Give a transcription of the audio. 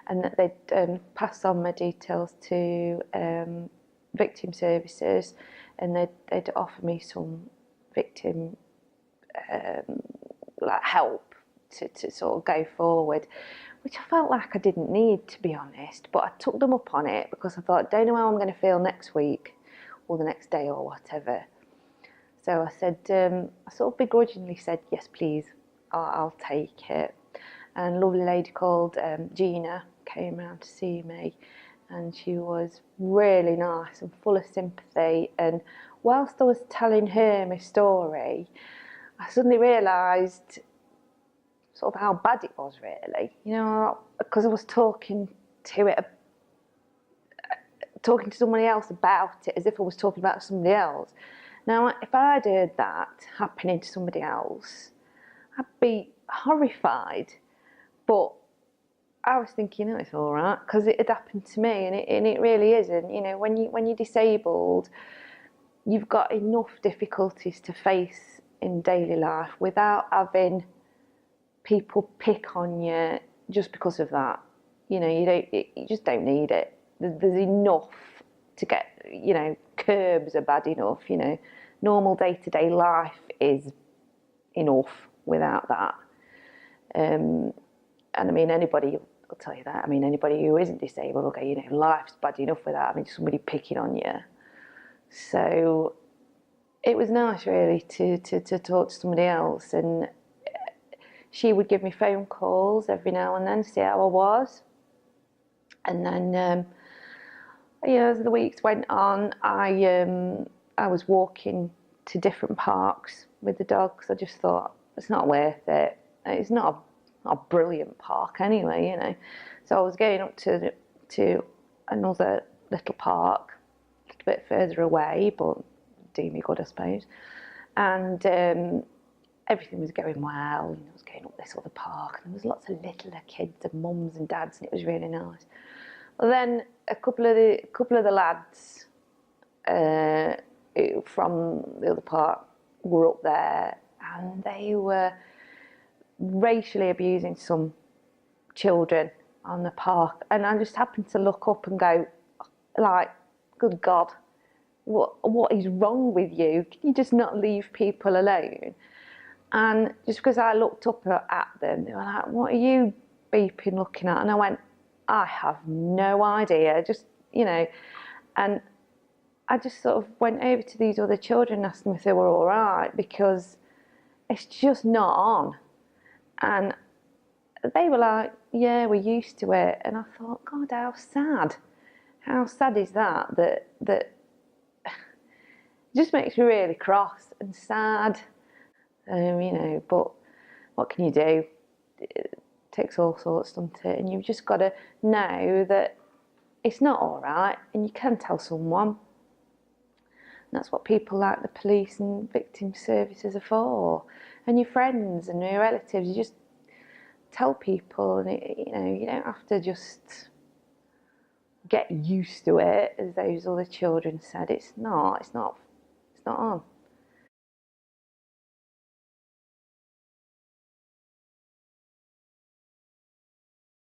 and that they'd passed on my details to Victim Services, and they'd offer me some victim like help to sort of go forward, which I felt like I didn't need, to be honest, but I took them up on it because I thought, I don't know how I'm going to feel next week or the next day or whatever. So I said, I sort of begrudgingly said, yes please, I'll take it. And a lovely lady called Gina came round to see me, and she was really nice and full of sympathy. And whilst I was telling her my story, I suddenly realised sort of how bad it was, really. You know, because I was talking to somebody else about it as if I was talking about somebody else. Now, if I'd heard that happening to somebody else, I'd be horrified. But I was thinking, oh, it's all right, because it had happened to me, and it really isn't. You know, when you're disabled, you've got enough difficulties to face in daily life without having people pick on you just because of that. You know, you just don't need it. There's enough to get, you know, curbs are bad enough, you know. Normal day-to-day life is enough without that. And I mean, anybody will tell you that. I mean, anybody who isn't disabled will go, you know, life's bad enough without having somebody picking on you. So it was nice, really, to talk to somebody else, and she would give me phone calls every now and then to see how I was. And then, you know, as the weeks went on, I was walking to different parks with the dogs. I just thought, it's not worth it. It's not a brilliant park anyway, you know. So I was going up to another little park, a little bit further away, but do me good, I suppose. And everything was going well, and I was going up this other park, and there was lots of littler kids and mums and dads, and it was really nice. Well, then a couple of the lads from the other park were up there, and they were racially abusing some children on the park, and I just happened to look up and go, like, good God, what is wrong with you? Can you just not leave people alone? And just because I looked up at them, they were like, what are you beeping looking at? And I went, I have no idea, just, you know. And I just sort of went over to these other children and asked them if they were all right, because it's just not on. And they were like, yeah, we're used to it. And I thought, God, how sad. How sad is that? That just makes me really cross and sad. You know, but what can you do? It takes all sorts, doesn't it? And you've just got to know that it's not all right, and you can tell someone. And that's what people like the police and victim services are for. And your friends and your relatives, you just tell people, and you know, you don't have to just get used to it, as those other children said. It's not on.